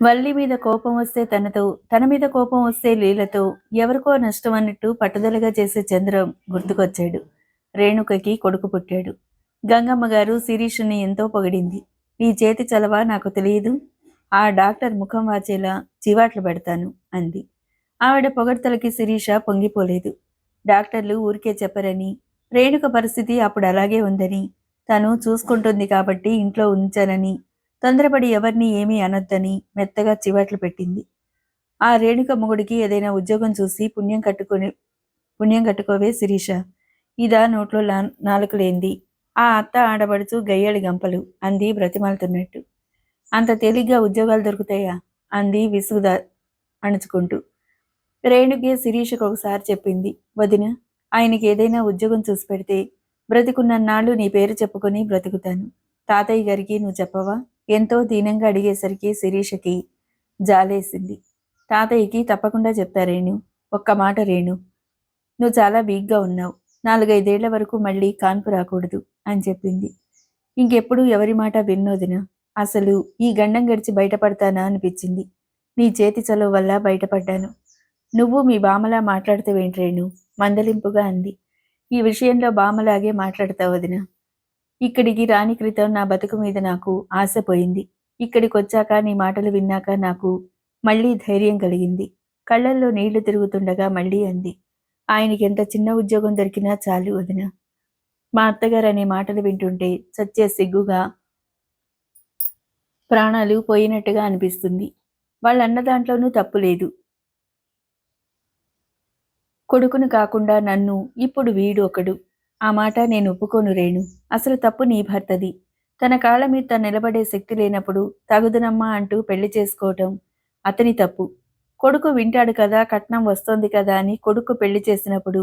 వల్లి మీద కోపం వస్తే తనతో, తన మీద కోపం వస్తే లీలతో, ఎవరికో నష్టం అన్నట్టు పట్టుదలగా చేసే చంద్రం గుర్తుకొచ్చాడు. రేణుకకి కొడుకు పుట్టాడు. గంగమ్మ గారు శిరీషుని ఎంతో పొగిడింది. నీ చేతి చలవ నాకు తెలియదు. ఆ డాక్టర్ ముఖం వాచేలా చివాట్లు పెడతాను అంది. ఆవిడ పొగడ్తలకి శిరీష పొంగిపోలేదు. డాక్టర్లు ఊరికే చెప్పరని, రేణుక పరిస్థితి అప్పుడు అలాగే ఉందని, తను చూసుకుంటుంది కాబట్టి ఇంట్లో ఉంచానని, తొందరపడి ఎవరిని ఏమీ అనొద్దని మెత్తగా చివాట్లు పెట్టింది. ఆ రేణుక మొగుడికి ఏదైనా ఉద్యోగం చూసి పుణ్యం కట్టుకోవే శిరీష. ఇదా నోట్లో నాలుకలేంది. ఆ అత్త ఆడబడుచు గయ్యాళి గంపలు అంది బ్రతిమాలుతున్నట్టు. అంత తేలిగ్గా ఉద్యోగాలు దొరుకుతాయా అంది విసుగుదా అణుచుకుంటూ. రేణుకి శిరీషకు ఒకసారి చెప్పింది. వదిన, ఆయనకి ఏదైనా ఉద్యోగం చూసి పెడితే బ్రతికున్నన్నాళ్ళు నీ పేరు చెప్పుకొని బ్రతుకుతాను. తాతయ్య గారికి నువ్వు చెప్పవా? ఎంతో దీనంగా అడిగేసరికి శిరీషకి జాలేసింది. తాతయ్యకి తప్పకుండా చెప్తా రేణు. ఒక్క మాట రేణు, నువ్వు చాలా వీక్గా ఉన్నావు. 4-5 ఏళ్ల వరకు మళ్ళీ కాన్పు రాకూడదు అని చెప్పింది. ఇంకెప్పుడు ఎవరి మాట విన్నోదిన. అసలు ఈ గండం గడిచి బయటపడతానా అనిపించింది. నీ చేతి చలువ వల్ల బయటపడ్డాను. నువ్వు మీ బామలా మాట్లాడుతావేంట్రేను మందలింపుగా అంది. ఈ విషయంలో బామలాగే మాట్లాడతావు వదిన. ఇక్కడికి రాని క్రితం నా బతుకు మీద నాకు ఆశ పోయింది. ఇక్కడికొచ్చాక నీ మాటలు విన్నాక నాకు మళ్ళీ ధైర్యం కలిగింది. కళ్ళల్లో నీళ్లు తిరుగుతుండగా మళ్ళీ అంది. ఆయనకి ఎంత చిన్న ఉద్యోగం దొరికినా చాలు వదిన. మా అత్తగారు అనే మాటలు వింటుంటే చచ్చే సిగ్గుగా, ప్రాణాలు పోయినట్టుగా అనిపిస్తుంది. వాళ్ళన్న దాంట్లోనూ తప్పు లేదు. కొడుకును కాకుండా నన్ను ఇప్పుడు వీడు ఒకడు. ఆ మాట నేను ఒప్పుకోను రేణు. అసలు తప్పు నీ భర్తది. తన కాళ్ళ మీద తను నిలబడే శక్తి లేనప్పుడు తగుదనమ్మా అంటూ పెళ్లి చేసుకోవటం అతని తప్పు. కొడుకు వింటాడు కదా, కట్నం వస్తోంది కదా అని కొడుకు పెళ్లి చేసినప్పుడు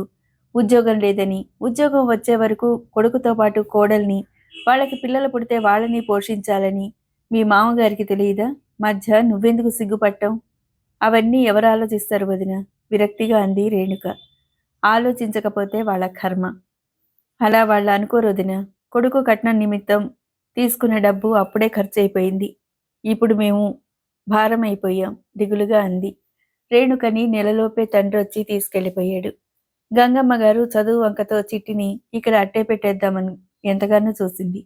ఉద్యోగం లేదని, ఉద్యోగం వచ్చే వరకు కొడుకుతో పాటు కోడల్ని, వాళ్ళకి పిల్లలు పుడితే వాళ్ళని పోషించాలని మీ మామగారికి తెలియదా? మధ్య నువ్వెందుకు సిగ్గుపట్టావు? అవన్నీ ఎవరు ఆలోచిస్తారు వదిన? విరక్తిగా అంది రేణుక. ఆలోచించకపోతే వాళ్ళ కర్మ. అలా వాళ్ళు అనుకోరు వదిన. కొడుకు కట్నం నిమిత్తం తీసుకున్న డబ్బు అప్పుడే ఖర్చయిపోయింది. ఇప్పుడు మేము భారం అయిపోయాం దిగులుగా అంది. రేణుకని నెలలోపే తండ్రొచ్చి తీసుకెళ్లిపోయాడు. గంగమ్మ గారు చదువు వంకతో చిట్టిని ఇక్కడ అట్టే పెట్టేద్దామని ఎంతగానో చూసింది.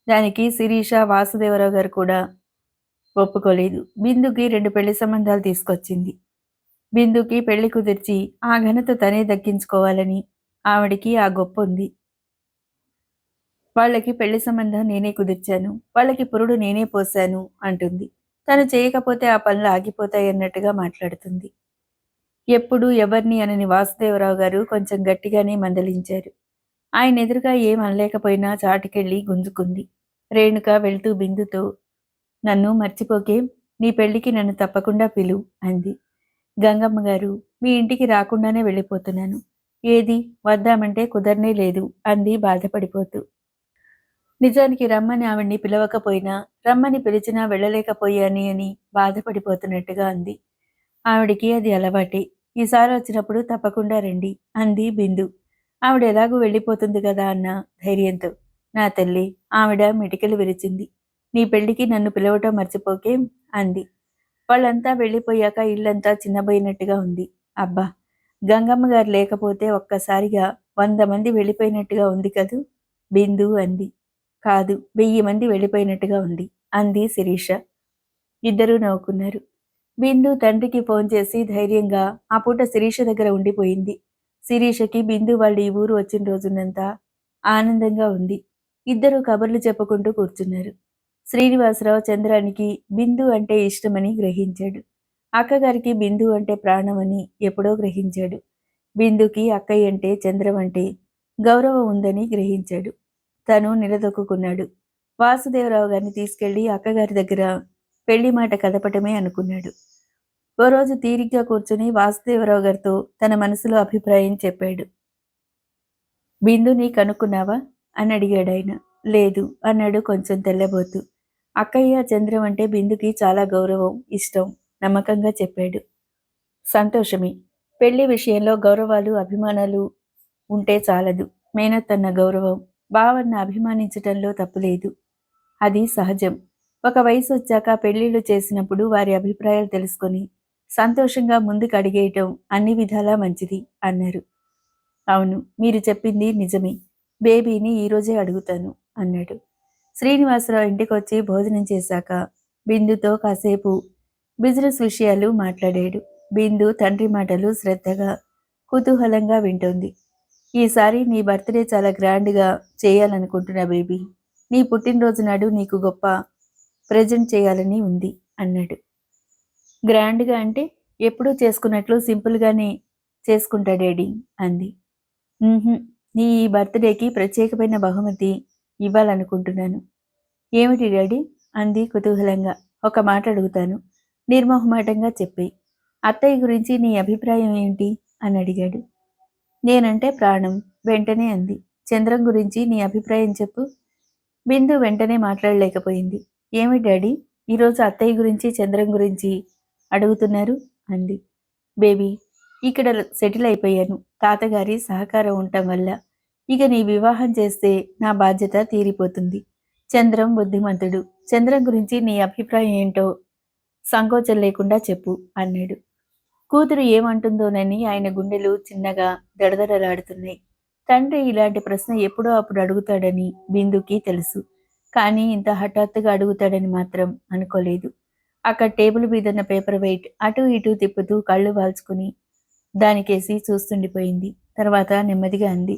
దానికి శిరీష, వాసుదేవరావు గారు కూడా ఒప్పుకోలేదు. బిందుకి 2 పెళ్లి సంబంధాలు తీసుకొచ్చింది. బిందుకి పెళ్లి కుదిర్చి ఆ ఘనత తనే దక్కించుకోవాలని ఆవిడికి ఆ గొప్ప ఉంది. వాళ్ళకి పెళ్లి సంబంధం నేనే కుదిర్చాను, వాళ్ళకి పురుడు నేనే పోశాను అంటుంది. తను చేయకపోతే ఆ పనులు ఆగిపోతాయన్నట్టుగా మాట్లాడుతుంది. ఎప్పుడూ ఎవరిని అనని వాసుదేవరావు గారు కొంచెం గట్టిగానే మందలించారు. ఆయన ఎదురుగా ఏం అనలేకపోయినా చాటుకెళ్ళి గుంజుకుంది. రేణుక వెళ్తూ బిందుతో, నన్ను మర్చిపోకే, నీ పెళ్లికి నన్ను తప్పకుండా పిలు అంది. గంగమ్మ గారు, మీ ఇంటికి రాకుండానే వెళ్ళిపోతున్నాను. ఏది వద్దామంటే కుదరనే లేదు అంది బాధపడిపోతూ. నిజానికి రమ్మని ఆవిడ్ని పిలవకపోయినా, రమ్మని పిలిచినా వెళ్ళలేకపోయాని అని బాధపడిపోతున్నట్టుగా అంది. ఆవిడికి అది అలవాటే. ఈసారి వచ్చినప్పుడు తప్పకుండా రండి అంది బిందు. ఆవిడ ఎలాగూ వెళ్ళిపోతుంది కదా అన్న ధైర్యంతో. నా తల్లి, ఆవిడ మిటికలు విరిచింది. నీ పెళ్లికి నన్ను పిలవటం మర్చిపోకేం అంది. వాళ్ళంతా వెళ్ళిపోయాక ఇల్లంతా చిన్నబోయినట్టుగా ఉంది. అబ్బా, గంగమ్మ గారు లేకపోతే ఒక్కసారిగా 100 మంది వెళ్ళిపోయినట్టుగా ఉంది కదూ బిందు అంది. కాదు, 1000 మంది వెళ్ళిపోయినట్టుగా ఉంది అంది శిరీష. ఇద్దరూ నవ్వుకున్నారు. బిందు తండ్రికి ఫోన్ చేసి ధైర్యంగా ఆ పూట శిరీష దగ్గర ఉండిపోయింది. శిరీషకి బిందు వాళ్ళు ఈ ఊరు వచ్చిన రోజునంతా ఆనందంగా ఉంది. ఇద్దరూ కబుర్లు చెప్పుకుంటూ కూర్చున్నారు. శ్రీనివాసరావు చంద్రానికి బిందు అంటే ఇష్టమని గ్రహించాడు. అక్కగారికి బిందు అంటే ప్రాణమని ఎప్పుడో గ్రహించాడు. బిందుకి అక్కయ్య అంటే, చంద్రం అంటే గౌరవం ఉందని గ్రహించాడు. తను నిలదొక్కున్నాడు. వాసుదేవరావు గారిని తీసుకెళ్లి అక్కగారి దగ్గర పెళ్లి మాట కదపటమే అనుకున్నాడు. ఓ రోజు తీరిగ్గా కూర్చుని వాసుదేవరావు గారితో తన మనసులో అభిప్రాయం చెప్పాడు. బిందుని కనుక్కున్నావా అని అడిగాడాయన. లేదు అన్నాడు కొంచెం తెల్లబోతూ. అక్కయ్య, చంద్రం అంటే బిందుకి చాలా గౌరవం, ఇష్టం, నమ్మకంగా చెప్పాడు. సంతోషమే. పెళ్లి విషయంలో గౌరవాలు, అభిమానాలు ఉంటే చాలదు. మేనత్తన్న గౌరవం, బావన్న అభిమానించటంలో తప్పులేదు. అది సహజం. ఒక వయసు వచ్చాక పెళ్లిళ్ళు చేసినప్పుడు వారి అభిప్రాయాలు తెలుసుకొని సంతోషంగా ముందుకు అడిగేయటం అన్ని విధాలా మంచిది అన్నారు. అవును, మీరు చెప్పింది నిజమే. బేబీని ఈరోజే అడుగుతాను అన్నాడు. శ్రీనివాసరావు ఇంటికొచ్చి భోజనం చేశాక బిందుతో కాసేపు బిజినెస్ విషయాలు మాట్లాడాడు. బిందు తండ్రి మాటలు శ్రద్ధగా కుతూహలంగా వింటోంది. ఈసారి నీ బర్త్డే చాలా గ్రాండ్గా చేయాలనుకుంటున్నా బేబీ. నీ పుట్టినరోజు నాడు నీకు గొప్ప ప్రెజెంట్ చేయాలని ఉంది అన్నాడు. గ్రాండ్గా అంటే ఎప్పుడూ చేసుకున్నట్లు సింపుల్గానే చేసుకుంటా డాడీ అంది. నీ ఈ బర్త్డేకి ప్రత్యేకమైన బహుమతి ఇవ్వాలనుకుంటున్నాను. ఏమిటి డాడీ అంది కుతూహలంగా. ఒక మాట అడుగుతాను, నిర్మోహమాటంగా చెప్పి. అత్తయ్య గురించి నీ అభిప్రాయం ఏంటి అని అడిగాడు. నేనంటే ప్రాణం వెంటనే అంది. చంద్రం గురించి నీ అభిప్రాయం చెప్పు. బిందు వెంటనే మాట్లాడలేకపోయింది. ఏమి డాడీ ఈరోజు అత్తయ్య గురించి చంద్రం గురించి అడుగుతున్నారు అంది. బేబీ, ఇక్కడ సెటిల్ అయిపోయాను. తాతగారి సహకారం ఉండటం వల్ల ఇక నీ వివాహం చేస్తే నా బాధ్యత తీరిపోతుంది. చంద్రం బుద్ధిమంతుడు. చంద్రం గురించి నీ అభిప్రాయం ఏంటో సంకోచం లేకుండా చెప్పు అన్నాడు. కూతురు ఏమంటుందోనని ఆయన గుండెలు చిన్నగా దడదడలాడుతున్నాయి. తండ్రి ఇలాంటి ప్రశ్న ఎప్పుడో అప్పుడు అడుగుతాడని బిందుకి తెలుసు. కానీ ఇంత హఠాత్తుగా అడుగుతాడని మాత్రం అనుకోలేదు. అక్కడ టేబుల్ మీదన్న పేపర్ వెయిట్ అటూ ఇటూ తిప్పుతూ కళ్ళు వాల్చుకుని దానికేసి చూస్తుండిపోయింది. తర్వాత నెమ్మదిగా అంది.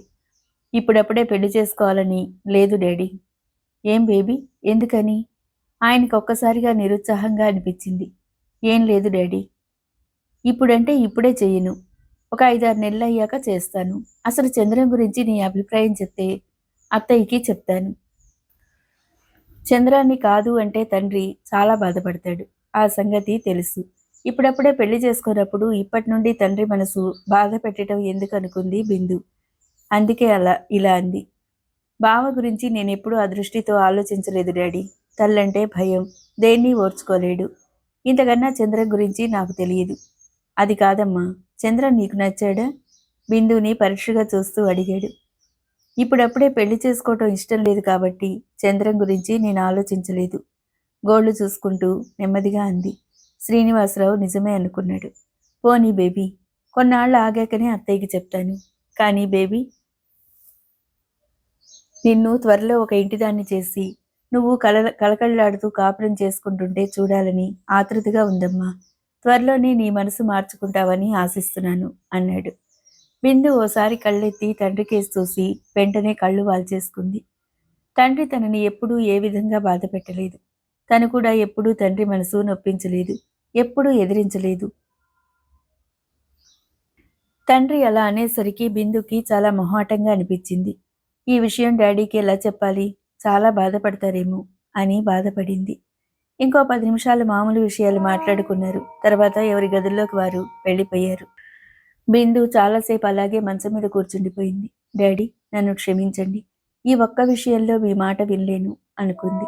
ఇప్పుడప్పుడే పెళ్లి చేసుకోవాలని లేదు డాడీ. ఏం బేబీ, ఎందుకని? ఆయనకు ఒక్కసారిగా నిరుత్సాహంగా అనిపించింది. ఏం లేదు డాడీ, ఇప్పుడంటే ఇప్పుడే చెయ్యను. ఒక 5-6 నెలలు అయ్యాక చేస్తాను. అసలు చంద్రం గురించి నీ అభిప్రాయం చెప్తే అత్తయ్యకి చెప్తాను. చంద్రాన్ని కాదు అంటే తండ్రి చాలా బాధపడతాడు. ఆ సంగతి తెలుసు. ఇప్పుడప్పుడే పెళ్లి చేసుకున్నప్పుడు ఇప్పటి నుండి తండ్రి మనసు బాధ పెట్టడం ఎందుకు అనుకుంది బిందు. అందుకే ఇలా అంది. బావ గురించి నేనెప్పుడూ ఆ దృష్టితో ఆలోచించలేదు డాడీ. తల్లంటే భయం, దేన్ని ఓర్చుకోలేడు. ఇంతకన్నా చంద్రం గురించి నాకు తెలియదు. అది కాదమ్మా, చంద్రం నీకు నచ్చాడా? బిందుని పరీక్షగా చూస్తూ అడిగాడు. ఇప్పుడప్పుడే పెళ్లి చేసుకోవటం ఇష్టం లేదు కాబట్టి చంద్రం గురించి నేను ఆలోచించలేదు. గోళ్లు చూసుకుంటూ నెమ్మదిగా అంది. శ్రీనివాసరావు నిజమే అనుకున్నాడు. పోనీ బేబీ, కొన్నాళ్ళు ఆగాకనే అత్తయ్యకి చెప్తాను. కానీ బేబీ, నిన్ను త్వరలో ఒక ఇంటిదాన్ని చేసి నువ్వు కళకళలాడుతూ కాపురం చేసుకుంటుంటే చూడాలని ఆతృతగా ఉందమ్మా. త్వరలోనే నీ మనసు మార్చుకుంటావని ఆశిస్తున్నాను అన్నాడు. బిందు ఓసారి కళ్ళెత్తి తండ్రి కేసు చూసి వెంటనే కళ్ళు వాల్చేసుకుంది. తండ్రి తనని ఎప్పుడూ ఏ విధంగా బాధ పెట్టలేదు. తను కూడా ఎప్పుడూ తండ్రి మనసు నొప్పించలేదు, ఎప్పుడూ ఎదిరించలేదు. తండ్రి అలా అనేసరికి బిందుకి చాలా మొహాటంగా అనిపించింది. ఈ విషయం డాడీకి ఎలా చెప్పాలి? చాలా బాధపడతారేమో అని బాధపడింది. ఇంకో 10 నిమిషాలు మామూలు విషయాలు మాట్లాడుకున్నారు. తర్వాత ఎవరి గదుల్లోకి వారు వెళ్ళిపోయారు. బిందు చాలాసేపు అలాగే మంచం మీద కూర్చుండిపోయింది. డాడీ, నన్ను క్షమించండి. ఈ ఒక్క విషయంలో మీ మాట వినలేను అనుకుంది.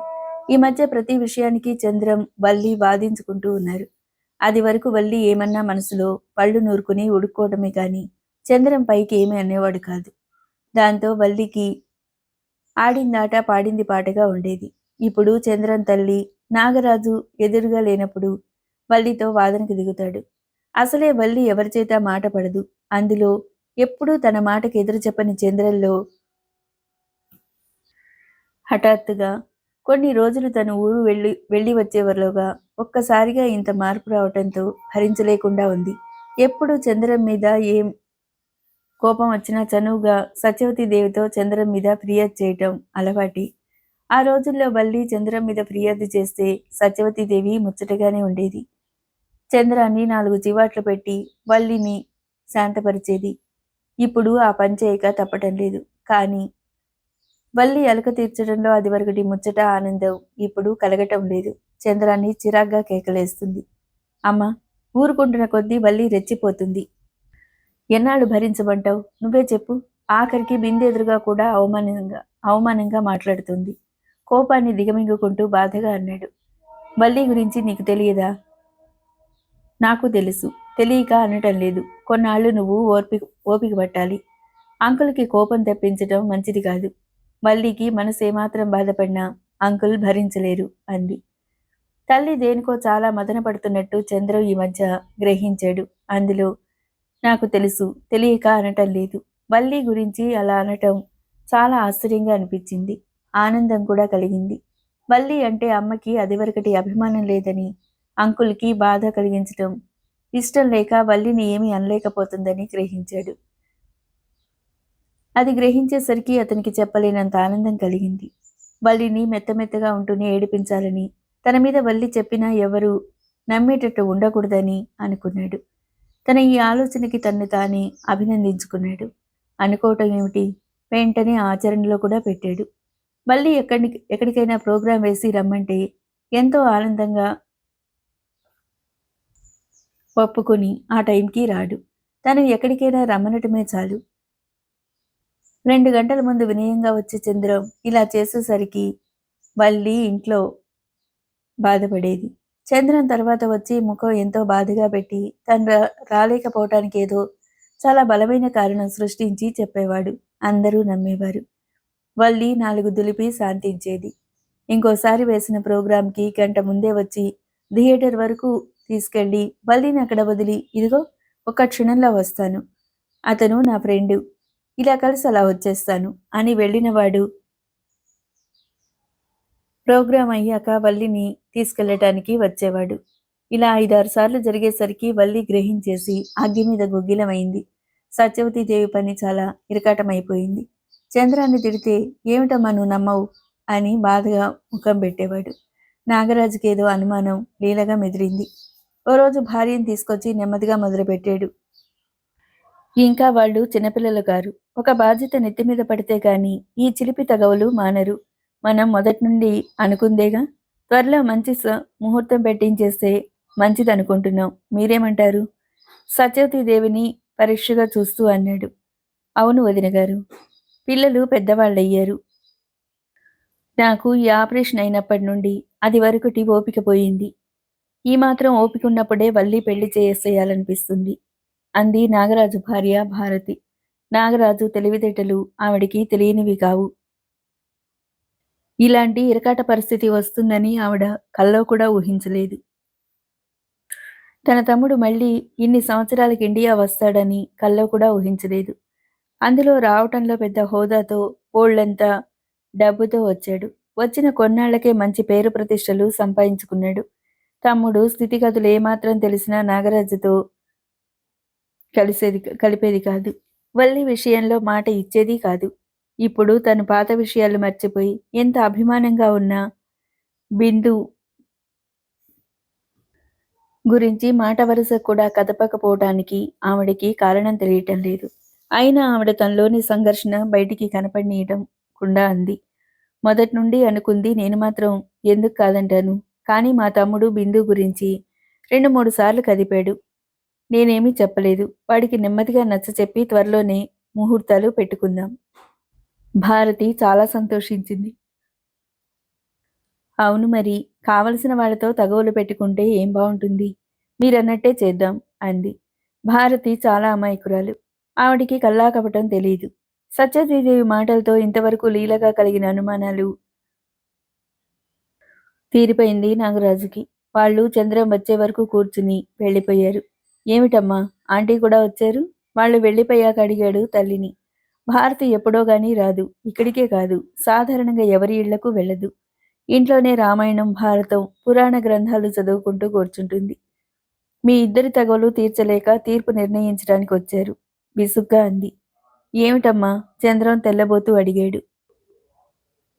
ఈ మధ్య ప్రతి విషయానికి చంద్రం, వల్లి వాదించుకుంటూ ఉన్నారు. అది వరకు వల్లి ఏమన్నా మనసులో పళ్ళు నూరుకుని ఉడుక్కోవడమే కానీ చంద్రం పైకి ఏమీ అనేవాడు కాదు. దాంతో వల్లికి ఆడిందాట పాడింది పాటగా ఉండేది. ఇప్పుడు చంద్రం తల్లి నాగరాజు ఎదురుగా లేనప్పుడు వల్లితో వాదనకు దిగుతాడు. అసలే వల్లి ఎవరిచేత మాట పడదు. అందులో ఎప్పుడూ తన మాటకు ఎదురు చెప్పని చంద్రంలో హఠాత్తుగా కొన్ని రోజులు తన ఊరు వెళ్ళి వచ్చేవరలోగా ఒక్కసారిగా ఇంత మార్పు రావటంతో భరించలేకుండా ఉంది. ఎప్పుడు చంద్రం మీద ఏం కోపం వచ్చినా చనువుగా సత్యవతీదేవితో చంద్రం మీద ఫిర్యాదు చేయటం అలవాటి. ఆ రోజుల్లో వల్లి చంద్రం మీద ఫిర్యాదు చేస్తే సత్యవతీదేవి ముచ్చటగానే ఉండేది. చంద్రాన్ని 4 చివాట్లు పెట్టి వల్లిని శాంతపరిచేది. ఇప్పుడు ఆ పని చేయక తప్పటం లేదు. కానీ వల్లి అలక తీర్చడంలో అది వరకటి ముచ్చట ఆనందం ఇప్పుడు కలగటం లేదు. చంద్రాన్ని చిరాగ్గా కేకలేస్తుంది. అమ్మ, ఊరుకుంటున్న కొద్దీ వల్లి రెచ్చిపోతుంది. ఎన్నాళ్ళు భరించమంటావు? నువ్వే చెప్పు. ఆఖరికి బిందెదురుగా కూడా అవమానంగా మాట్లాడుతుంది. కోపాన్ని దిగమింగుకుంటూ బాధగా అన్నాడు. వల్లి గురించి నీకు తెలియదా? నాకు తెలుసు. తెలియక అనటం లేదు. కొన్నాళ్ళు నువ్వు ఓపిక పట్టాలి. అంకుల్కి కోపం తెప్పించడం మంచిది కాదు. వల్లికి మనసు ఏమాత్రం బాధపడినా అంకుల్ భరించలేరు అంది. తల్లి దేనికో చాలా మదన పడుతున్నట్టు చంద్రం ఈ మధ్య గ్రహించాడు. అందులో నాకు తెలుసు, తెలియక అనటం లేదు. వల్లి గురించి అలా అనటం చాలా ఆశ్చర్యంగా అనిపించింది. ఆనందం కూడా కలిగింది. వల్లి అంటే అమ్మకి అదివరకటి అభిమానం లేదని, అంకుల్కి బాధ కలిగించటం ఇష్టం లేక వల్లిని ఏమీ అనలేకపోతుందని గ్రహించాడు. అది గ్రహించేసరికి అతనికి చెప్పలేనంత ఆనందం కలిగింది. వల్లిని మెత్తమెత్తగా ఉంటూనే ఏడిపించాలని, తన మీద వల్లి చెప్పినా ఎవరు నమ్మేటట్టు ఉండకూడదని అనుకున్నాడు. తన ఈ ఆలోచనకి తన్ను తానే అభినందించుకున్నాడు. అనుకోవటం ఏమిటి, వెంటనే ఆచరణలో కూడా పెట్టాడు. మళ్ళీ ఎక్కడికైనా ప్రోగ్రాం వేసి రమ్మంటే ఎంతో ఆనందంగా ఒప్పుకొని ఆ టైంకి రాడు. తను ఎక్కడికైనా రమ్మనటమే చాలు. 2 గంటల ముందు వినయంగా వచ్చే చంద్రం ఇలా చేసేసరికి వల్లి ఇంట్లో బాధపడేది. చంద్రం తర్వాత వచ్చి ముఖం ఎంతో బాధగా పెట్టి తను రాలేకపోవటానికి ఏదో చాలా బలమైన కారణం సృష్టించి చెప్పేవాడు. అందరూ నమ్మేవారు. వల్లి 4 దులిపి శాంతించేది. ఇంకోసారి వేసిన ప్రోగ్రాంకి గంట ముందే వచ్చి థియేటర్ వరకు తీసుకెళ్ళి వల్లిని అక్కడ వదిలి, ఇదిగో ఒక్క క్షణంలో వస్తాను, అతను నా ఫ్రెండు, ఇలా కలిసి అలా వచ్చేస్తాను అని వెళ్ళినవాడు ప్రోగ్రాం అయ్యాక వల్లిని తీసుకెళ్లటానికి వచ్చేవాడు. ఇలా 5-6 సార్లు జరిగేసరికి వల్లి గ్రహించేసి అగ్గి మీద గుగ్గిలమైంది. సత్యవతీదేవి పని చాలా ఇరకాటమైపోయింది. చంద్రాన్ని తిడితే ఏమిటమ్మా నువ్వు నమ్మవు అని బాధగా ముఖం పెట్టేవాడు. నాగరాజుకి ఏదో అనుమానం లీలగా మెదిరింది. ఓ రోజు భార్యను తీసుకొచ్చి నెమ్మదిగా మొదలుపెట్టాడు. ఇంకా వాళ్ళు చిన్నపిల్లలు గారు. ఒక బాధ్యత నెత్తి మీద పడితే గాని ఈ చిలిపి తగవులు మానరు. మనం మొదటి నుండి అనుకుందేగా. త్వరలో మంచి ముహూర్తం పెట్టించేస్తే మంచిదనుకుంటున్నాం. మీరేమంటారు? సత్యవతీదేవిని పరీక్షగా చూస్తూ అన్నాడు. అవును వదిన గారు, పిల్లలు పెద్దవాళ్ళయ్యారు. నాకు ఈ ఆపరేషన్ అయినప్పటి నుండి అది వరకుటి ఓపిక పోయింది. ఈ మాత్రం ఓపిక ఉన్నప్పుడే వల్లి పెళ్లి చేసేయాలనిపిస్తుంది అంది నాగరాజు భార్య భారతి. నాగరాజు తెలివితేటలు ఆవిడికి తెలియనివి కావు. ఇలాంటి ఇరకాట పరిస్థితి వస్తుందని ఆవిడ కల్లో కూడా ఊహించలేదు. తన తమ్ముడు మళ్ళీ ఇన్ని సంవత్సరాలకి ఇండియా వస్తాడని కల్లో కూడా ఊహించలేదు. అందులో రావటంలో పెద్ద హోదాతో బోళ్ళంత డబ్బుతో వచ్చాడు. వచ్చిన కొన్నాళ్లకే మంచి పేరు ప్రతిష్టలు సంపాదించుకున్నాడు. తమ్ముడు స్థితిగతులు ఏమాత్రం తెలిసినా నాగరాజుతో కలిపేది కాదు. వల్లి విషయంలో మాట ఇచ్చేది కాదు. ఇప్పుడు తను పాత విషయాలు మర్చిపోయి ఎంత అభిమానంగా ఉన్నా బిందు గురించి మాట వరుస కూడా కదపకపోవటానికి ఆవిడకి కారణం తెలియటం లేదు. అయినా ఆవిడ తనలోని సంఘర్షణ బయటికి కనపడనీయటంకుండా అంది. మొదటి నుండి అనుకుంది నేను మాత్రం ఎందుకు కాదంటాను. కానీ మా తమ్ముడు బిందు గురించి 2-3 సార్లు కదిపాడు. నేనేమీ చెప్పలేదు. వాడికి నెమ్మదిగా నచ్చచెప్పి త్వరలోనే ముహూర్తాలు పెట్టుకుందాం. భారతి చాలా సంతోషించింది. అవును మరి, కావలసిన వాళ్ళతో తగవులు పెట్టుకుంటే ఏం బాగుంటుంది. మీరన్నట్టే చేద్దాం అంది. భారతి చాలా అమాయకురాలు. ఆవిడికి కల్లాకపటం తెలీదు. సత్యవతీదేవి మాటలతో ఇంతవరకు లీలగా కలిగిన అనుమానాలు తీరిపోయింది నాగరాజుకి. వాళ్ళు చంద్రం వచ్చే వరకు కూర్చుని వెళ్ళిపోయారు. ఏమిటమ్మా, ఆంటీ కూడా వచ్చారు? వాళ్ళు వెళ్ళిపోయాక అడిగాడు తల్లిని. భారతి ఎప్పుడో గానీ రాదు. ఇక్కడికే కాదు, సాధారణంగా ఎవరి ఇళ్లకు వెళ్ళదు. ఇంట్లోనే రామాయణం, భారతం, పురాణ గ్రంథాలు చదువుకుంటూ కూర్చుంటుంది. మీ ఇద్దరి తగవలు తీర్చలేక తీర్పు నిర్ణయించడానికి వచ్చారు విసుగ్గా అంది. ఏమిటమ్మా, చంద్రం తెల్లబోతూ అడిగాడు.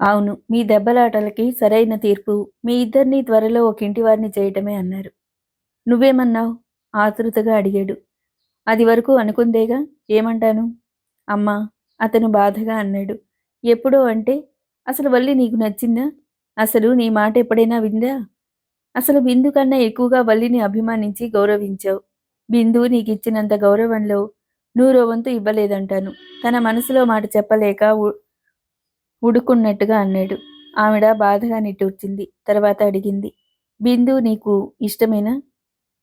అవును, మీ దెబ్బలాటలకి సరైన తీర్పు మీ ఇద్దరినీ త్వరలో ఒక ఇంటివారిని చేయటమే అన్నారు. నువ్వేమన్నావు? ఆతృతగా అడిగాడు. అది వరకు అనుకుందేగా, ఏమంటాను అమ్మా, అతను బాధగా అన్నాడు. ఎప్పుడో అంటే అసలు వల్లి నీకు నచ్చిందా? అసలు నీ మాట ఎప్పుడైనా విందా? అసలు బిందు కన్నా ఎక్కువగా వల్లిని అభిమానించి గౌరవించావు. బిందు నీకిచ్చినంత గౌరవంలో 100వ వంతు ఇవ్వలేదంటాను. తన మనసులో మాట చెప్పలేక ఉడుకున్నట్టుగా అన్నాడు. ఆవిడ బాధగా నిట్టూర్చింది. తర్వాత అడిగింది. బిందు నీకు ఇష్టమేనా?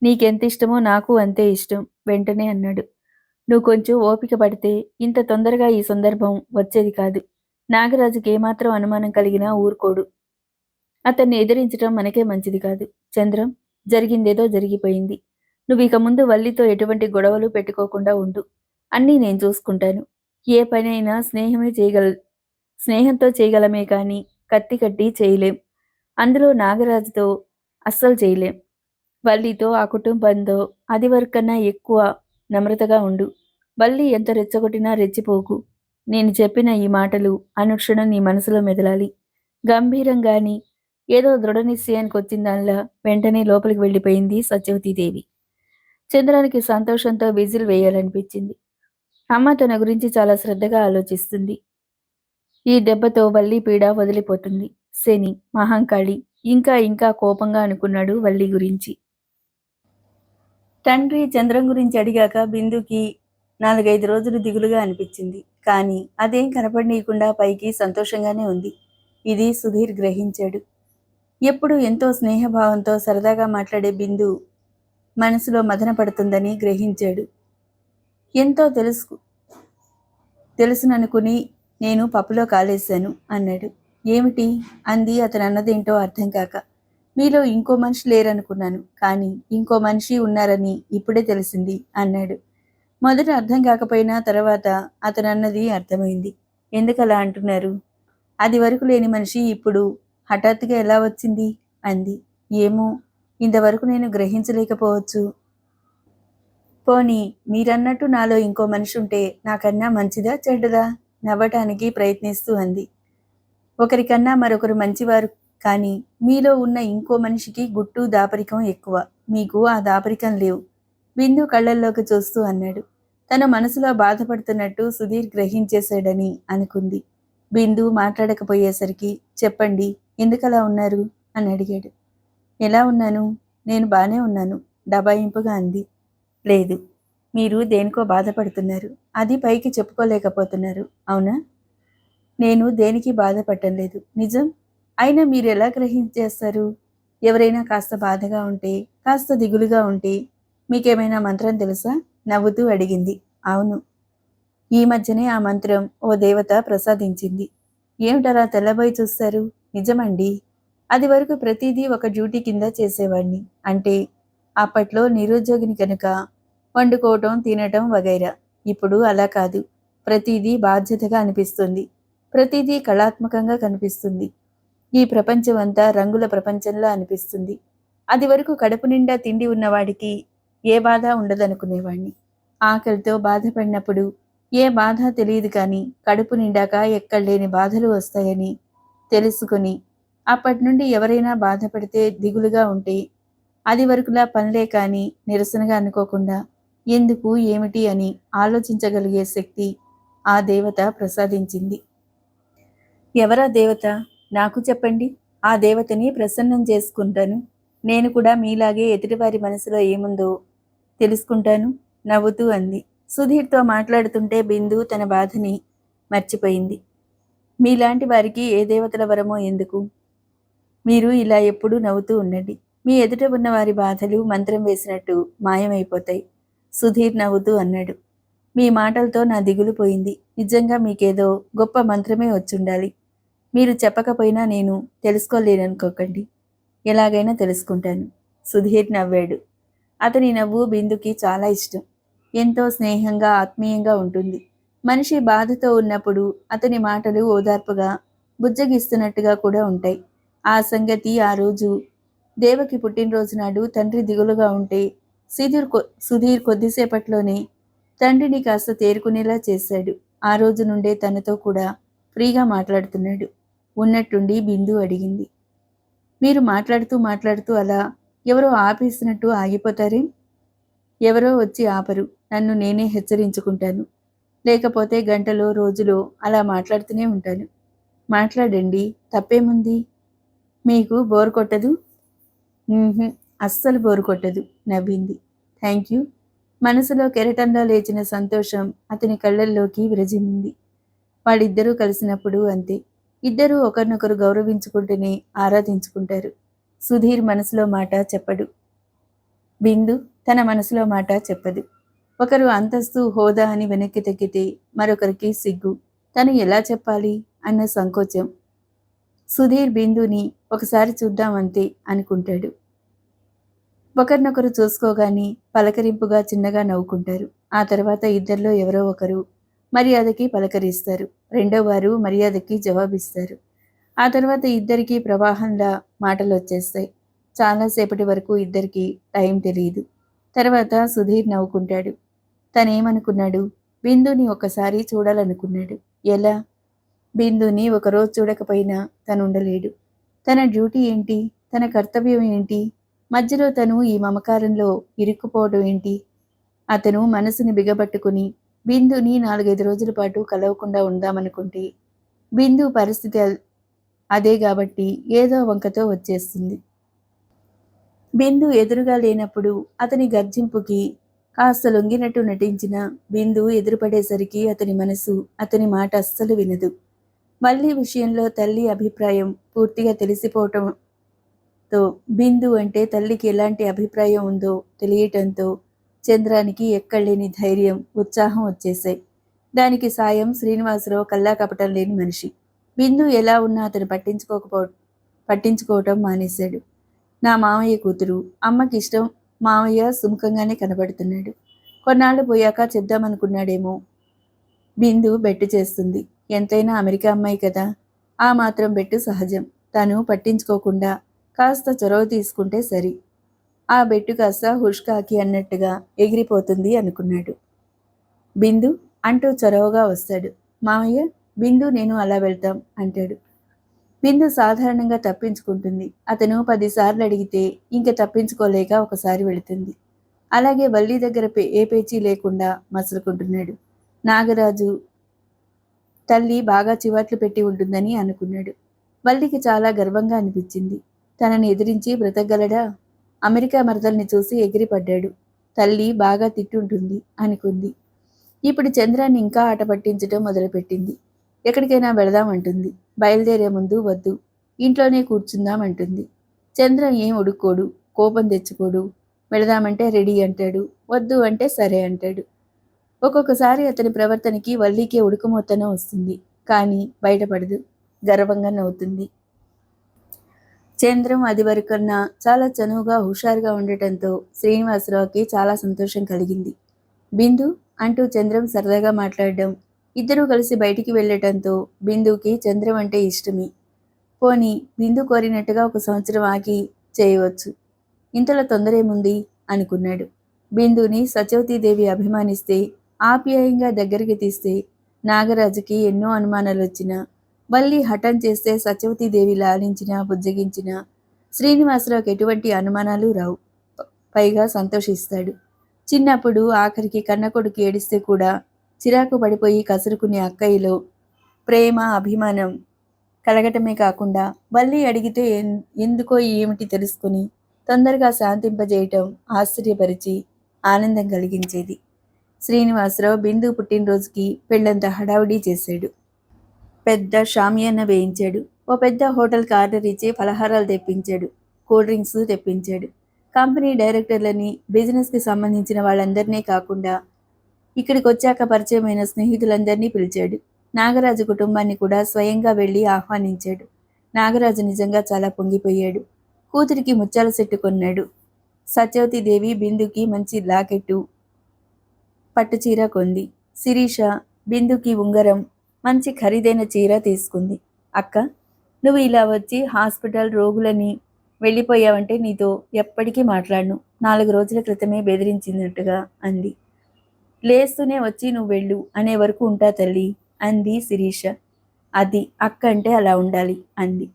నీకెంత ఇష్టమో నాకు అంతే ఇష్టం వెంటనే అన్నాడు. నువ్వు కొంచెం ఓపిక పడితే ఇంత తొందరగా ఈ సందర్భం వచ్చేది కాదు. నాగరాజుకి ఏమాత్రం అనుమానం కలిగినా ఊరుకోడు. అతన్ని ఎదిరించటం మనకే మంచిది కాదు. చంద్రం, జరిగిందేదో జరిగిపోయింది. నువ్విక ముందు వల్లితో ఎటువంటి గొడవలు పెట్టుకోకుండా ఉండు. అన్నీ నేను చూసుకుంటాను. ఏ పనైనా స్నేహంతో చేయగలమే కాని కత్తి కట్టి చేయలేం. అందులో నాగరాజుతో అస్సలు చేయలేం. వల్లితో, ఆ కుటుంబంతో అదివరకన్నా ఎక్కువ నమ్రతగా ఉండు. వల్లి ఎంత రెచ్చగొట్టినా రెచ్చిపోకు. నేను చెప్పిన ఈ మాటలు అనుక్షణం నీ మనసులో మెదలాలి. గంభీరంగాని ఏదో దృఢ నిశ్చయానికి వచ్చిందానిలా వెంటనే లోపలికి వెళ్ళిపోయింది సత్యవతీదేవి. చంద్రానికి సంతోషంతో విజిల్ వేయాలనిపించింది. అమ్మ తన గురించి చాలా శ్రద్ధగా ఆలోచిస్తుంది. ఈ దెబ్బతో వల్లి పీడ వదిలిపోతుంది. శని, మహంకాళి ఇంకా ఇంకా కోపంగా అనుకున్నాడు వల్లి గురించి. తండ్రి చంద్రం గురించి అడిగాక బిందుకి 4-5 రోజులు దిగులుగా అనిపించింది. కానీ అదేం కనపడనీయకుండా పైకి సంతోషంగానే ఉంది. ఇది సుధీర్ గ్రహించాడు. ఎప్పుడు ఎంతో స్నేహభావంతో సరదాగా మాట్లాడే బిందు మనసులో మదన పడుతుందని గ్రహించాడు. ఎంతో తెలుసుననుకుని నేను పప్పులో కాలేశాను అన్నాడు. ఏమిటి అంది అతను అన్నదేంటో అర్థం కాక. మీలో ఇంకో మనిషి లేరనుకున్నాను, కానీ ఇంకో మనిషి ఉన్నారని ఇప్పుడే తెలిసింది అన్నాడు. మొదట అర్థం కాకపోయినా తర్వాత అతను అన్నది అర్థమైంది. ఎందుకలా అంటున్నారు? అది వరకు లేని మనిషి ఇప్పుడు హఠాత్తుగా ఎలా వచ్చింది అంది. ఏమో, ఇంతవరకు నేను గ్రహించలేకపోవచ్చు. పోనీ మీరన్నట్టు నాలో ఇంకో మనిషి ఉంటే నాకన్నా మంచిదా చెడ్డదా? నవ్వటానికి ప్రయత్నిస్తూ అంది. ఒకరికన్నా మరొకరు మంచివారు, కానీ మీలో ఉన్న ఇంకో మనిషికి గుట్టు దాపరికం ఎక్కువ. మీకు ఆ దాపరికం లేవు. బిందు కళ్ళల్లోకి చూస్తూ అన్నాడు. తన మనసులో బాధపడుతున్నట్టు సుధీర్ గ్రహించేశాడని అనుకుంది. బిందు మాట్లాడకపోయేసరికి చెప్పండి, ఎందుకలా ఉన్నారు అని అడిగాడు. ఎలా ఉన్నాను? నేను బానే ఉన్నాను డబాయింపుగా అంది. లేదు, మీరు దేనికో బాధపడుతున్నారు. అది పైకి చెప్పుకోలేకపోతున్నారు. అవునా? నేను దేనికి బాధపడటం లేదు, నిజం. అయినా మీరు ఎలా గ్రహించేస్తారు? ఎవరైనా కాస్త బాధగా ఉంటే, కాస్త దిగులుగా ఉంటే మీకేమైనా మంత్రం తెలుసా? నవ్వుతూ అడిగింది. అవును, ఈ మధ్యనే ఆ మంత్రం ఓ దేవత ప్రసాదించింది. ఏమిటలా తెల్లబోయి చూస్తారు? నిజమండి. అది వరకు ప్రతిదీ ఒక డ్యూటీ కింద చేసేవాణ్ణి. అంటే అప్పట్లో నిరుద్యోగిని కనుక వండుకోవటం, తినటం వగైరా. ఇప్పుడు అలా కాదు. ప్రతిదీ బాధ్యతగా అనిపిస్తుంది. ప్రతిదీ కళాత్మకంగా కనిపిస్తుంది. ఈ ప్రపంచం అంతా రంగుల ప్రపంచంలా అనిపిస్తుంది. అది వరకు కడుపు నిండా తిండి ఉన్నవాడికి ఏ బాధ ఉండదనుకునేవాణ్ణి. ఆకలితో బాధపడినప్పుడు ఏ బాధ తెలియదు, కానీ కడుపు నిండాక ఎక్కడలేని బాధలు వస్తాయని తెలుసుకుని అప్పటి నుండి ఎవరైనా బాధపడితే, దిగులుగా ఉంటే అది వరకులా పనులే కానీ నిరసనగా అనుకోకుండా ఎందుకు ఏమిటి అని ఆలోచించగలిగే శక్తి ఆ దేవత ప్రసాదించింది. ఎవరా దేవత? నాకు చెప్పండి. ఆ దేవతని ప్రసన్నం చేసుకుంటాను. నేను కూడా మీలాగే ఎదుటివారి మనసులో ఏముందో తెలుసుకుంటాను నవ్వుతూ అంది. సుధీర్తో మాట్లాడుతుంటే బిందు తన బాధని మర్చిపోయింది. మీలాంటి వారికి ఏ దేవతల వరమో ఎందుకు? మీరు ఇలా ఎప్పుడూ నవ్వుతూ ఉండండి. మీ ఎదుట ఉన్న వారి బాధలు మంత్రం వేసినట్టు మాయమైపోతాయి. సుధీర్ నవ్వుతూ అన్నాడు. మీ మాటలతో నా దిగులు పోయింది. నిజంగా మీకేదో గొప్ప మంత్రమే వచ్చుండాలి. మీరు చెప్పకపోయినా నేను తెలుసుకోలేననుకోకండి. ఎలాగైనా తెలుసుకుంటాను. సుధీర్ నవ్వాడు. అతని నవ్వు బిందుకి చాలా ఇష్టం. ఎంతో స్నేహంగా, ఆత్మీయంగా ఉంటుంది. మనిషి బాధతో ఉన్నప్పుడు అతని మాటలు ఓదార్పుగా, బుజ్జగిస్తున్నట్టుగా కూడా ఉంటాయి. ఆ సంగతి ఆ రోజు దేవకి పుట్టినరోజు నాడు తండ్రి దిగులుగా ఉంటే సుధీర్ కొద్దిసేపట్లోనే తండ్రిని కాస్త తేరుకునేలా చేశాడు. ఆ రోజు నుండే తనతో కూడా ఫ్రీగా మాట్లాడుతున్నాడు. ఉన్నట్టుండి బిందు అడిగింది. మీరు మాట్లాడుతూ మాట్లాడుతూ అలా ఎవరో ఆపేసినట్టు ఆగిపోతారేం? ఎవరో వచ్చి ఆపరు. నన్ను నేనే హెచ్చరించుకుంటాను. లేకపోతే గంటలో రోజులో అలా మాట్లాడుతూనే ఉంటాను. మాట్లాడండి, తప్పేముంది? మీకు బోర్ కొట్టదు? అస్సలు బోరు కొట్టదు నవ్వింది. Thank you. మనసులో కెరటంలో లేచిన సంతోషం అతని కళ్ళల్లోకి విరజిమ్మింది. వాళ్ళిద్దరూ కలిసినప్పుడు అంతే. ఇద్దరూ ఒకరినొకరు గౌరవించుకుంటూనే ఆరాధించుకుంటారు. సుధీర్ మనసులో మాట చెప్పడు. బిందు తన మనసులో మాట చెప్పదు. ఒకరు అంతస్తు, హోదా అని వెనక్కి తగ్గితే మరొకరికి సిగ్గు. తను ఎలా చెప్పాలి అన్న సంకోచం. సుధీర్ బిందుని ఒకసారి చూద్దామంతే అనుకుంటాడు. ఒకరినొకరు చూసుకోగాని పలకరింపుగా చిన్నగా నవ్వుకుంటారు. ఆ తర్వాత ఇద్దరిలో ఎవరో ఒకరు మర్యాదకి పలకరిస్తారు. రెండో వారు మర్యాదకి జవాబిస్తారు. ఆ తర్వాత ఇద్దరికీ ప్రవాహంలా మాటలొచ్చేస్తాయి. చాలాసేపటి వరకు ఇద్దరికీ టైం తెలియదు. తర్వాత సుధీర్ నవ్వుకుంటాడు. తనేమనుకున్నాడు? బిందుని ఒక్కసారి చూడాలనుకున్నాడు. ఎలా? బిందుని ఒకరోజు చూడకపోయినా తనుండలేడు. తన డ్యూటీ ఏంటి? తన కర్తవ్యం ఏంటి? మధ్యలో తను ఈ మమకారంలో ఇరుక్కుపోవడం ఏంటి? అతను మనసుని బిగబట్టుకుని బిందుని 4-5 రోజుల పాటు కలవకుండా ఉందామనుకుంటే బిందు పరిస్థితి అదే కాబట్టి ఏదో వంకతో వచ్చేస్తుంది. బిందు ఎదురుగా లేనప్పుడు అతని గర్జింపుకి కాస్త లొంగినట్టు నటించిన బిందు ఎదురుపడేసరికి అతని మనసు అతని మాట అస్సలు వినదు. మళ్ళీ విషయంలో తల్లి అభిప్రాయం పూర్తిగా తెలిసిపోవటంతో బిందు అంటే తల్లికి ఎలాంటి అభిప్రాయం ఉందో తెలియటంతో చంద్రానికి ఎక్కడలేని ధైర్యం, ఉత్సాహం వచ్చేశాయి. దానికి సాయం శ్రీనివాసరావు కల్లా కపటం లేని మనిషి. బిందు ఎలా ఉన్నా అతను పట్టించుకోవటం మానేశాడు. నా మామయ్య కూతురు, అమ్మకి ఇష్టం, మామయ్య సుముఖంగానే కనబడుతున్నాడు. కొన్నాళ్ళు పోయాక చెప్దామనుకున్నాడేమో. బిందు బెట్టు చేస్తుంది. ఎంతైనా అమెరికా అమ్మాయి కదా, ఆ మాత్రం బెట్టు సహజం. తను పట్టించుకోకుండా కాస్త చొరవ తీసుకుంటే సరి. ఆ బెట్టు కాస్త హుష్కాకి అన్నట్టుగా ఎగిరిపోతుంది అనుకున్నాడు. బిందు అంటూ చొరవగా వస్తాడు. మామయ్య, బిందు నేను అలా వెళ్తాం అంటాడు. బిందు సాధారణంగా తప్పించుకుంటుంది. అతను 10 సార్లు అడిగితే ఇంక తప్పించుకోలేక ఒకసారి వెళుతుంది. అలాగే వల్లి దగ్గర ఏ పేచీ లేకుండా మసులుకుంటున్నాడు. నాగరాజు తల్లి బాగా చివాట్లు పెట్టి ఉంటుందని అనుకున్నాడు. వల్లికి చాలా గర్వంగా అనిపించింది. తనని ఎదిరించి బ్రతకగలడా? అమెరికా మరదల్ని చూసి ఎగిరిపడ్డాడు. తల్లి బాగా తిట్టుంటుంది అనుకుంది. ఇప్పుడు చంద్రాన్ని ఇంకా ఆట పట్టించడం మొదలుపెట్టింది. ఎక్కడికైనా వెళదామంటుంది. బయలుదేరే ముందు వద్దు, ఇంట్లోనే కూర్చుందామంటుంది. చంద్ర ఏం ఉడుక్కోడు, కోపం తెచ్చుకోడు. వెళదామంటే రెడీ అంటాడు, వద్దు అంటే సరే అంటాడు. ఒక్కొక్కసారి అతని ప్రవర్తనకి వల్లికే ఉడుకుమొత్తన వస్తుంది. కానీ బయటపడదు. గర్వంగా నవ్వుతుంది. చంద్రం అది వరకన్నా చాలా చనువుగా హుషారుగా ఉండటంతో శ్రీనివాసరావుకి చాలా సంతోషం కలిగింది. బిందు అంటూ చంద్రం సరదాగా మాట్లాడడం, ఇద్దరూ కలిసి బయటికి వెళ్ళటంతో బిందుకి చంద్రం అంటే ఇష్టమే. పోనీ బిందు కోరినట్టుగా 1 సంవత్సరం ఆగి చేయవచ్చు. ఇంతలో తొందరేముంది అనుకున్నాడు. బిందుని సత్యవతీదేవి అభిమానిస్తే, ఆప్యాయంగా దగ్గరికి తీస్తే నాగరాజుకి ఎన్నో అనుమానాలొచ్చినా, వల్లి హఠం చేస్తే సత్యవతీదేవి లాలించినా బుజ్జగించినా శ్రీనివాసరావుకి ఎటువంటి అనుమానాలు రావు. పైగా సంతోషిస్తాడు. చిన్నప్పుడు ఆఖరికి కన్నకొడుకు ఏడిస్తే కూడా చిరాకు పడిపోయి కసురుకునే అక్కయ్యలో ప్రేమ, అభిమానం కలగటమే కాకుండా వల్లి అడిగితే ఎందుకో ఏమిటి తెలుసుకుని తొందరగా శాంతింపజేయటం ఆశ్చర్యపరిచి ఆనందం కలిగించేది. శ్రీనివాసరావు బిందు పుట్టినరోజుకి పెళ్ళంత హడావుడీ చేశాడు. పెద్ద షామియానా వేయించాడు. ఓ పెద్ద హోటల్కి ఆర్డర్ ఇచ్చి ఫలహారాలు తెప్పించాడు. కూల్ డ్రింక్స్ తెప్పించాడు. కంపెనీ డైరెక్టర్లని, బిజినెస్కి సంబంధించిన వాళ్ళందరినీ కాకుండా ఇక్కడికి వచ్చాక పరిచయమైన స్నేహితులందరినీ పిలిచాడు. నాగరాజు కుటుంబాన్ని కూడా స్వయంగా వెళ్ళి ఆహ్వానించాడు. నాగరాజు నిజంగా చాలా పొంగిపోయాడు. కూతురికి ముత్యాల సెట్టు కొన్నాడు. సత్యవతీదేవి బిందుకి మంచి లాకెట్టు, పట్టుచీర కొంది. శిరీష బిందుకి ఉంగరం, మంచి ఖరీదైన చీర తీసుకుంది. అక్క, నువ్వు ఇలా వచ్చి హాస్పిటల్ రోగులని వెళ్ళిపోయావంటే నీతో ఎప్పటికీ మాట్లాడను. 4 రోజుల క్రితమే బెదిరించినట్టుగా అంది. లేస్తూనే వచ్చి నువ్వు వెళ్ళు అనే వరకు ఉంటా తల్లి అంది శిరీష. అది అక్క అంటే అలా ఉండాలి అంది.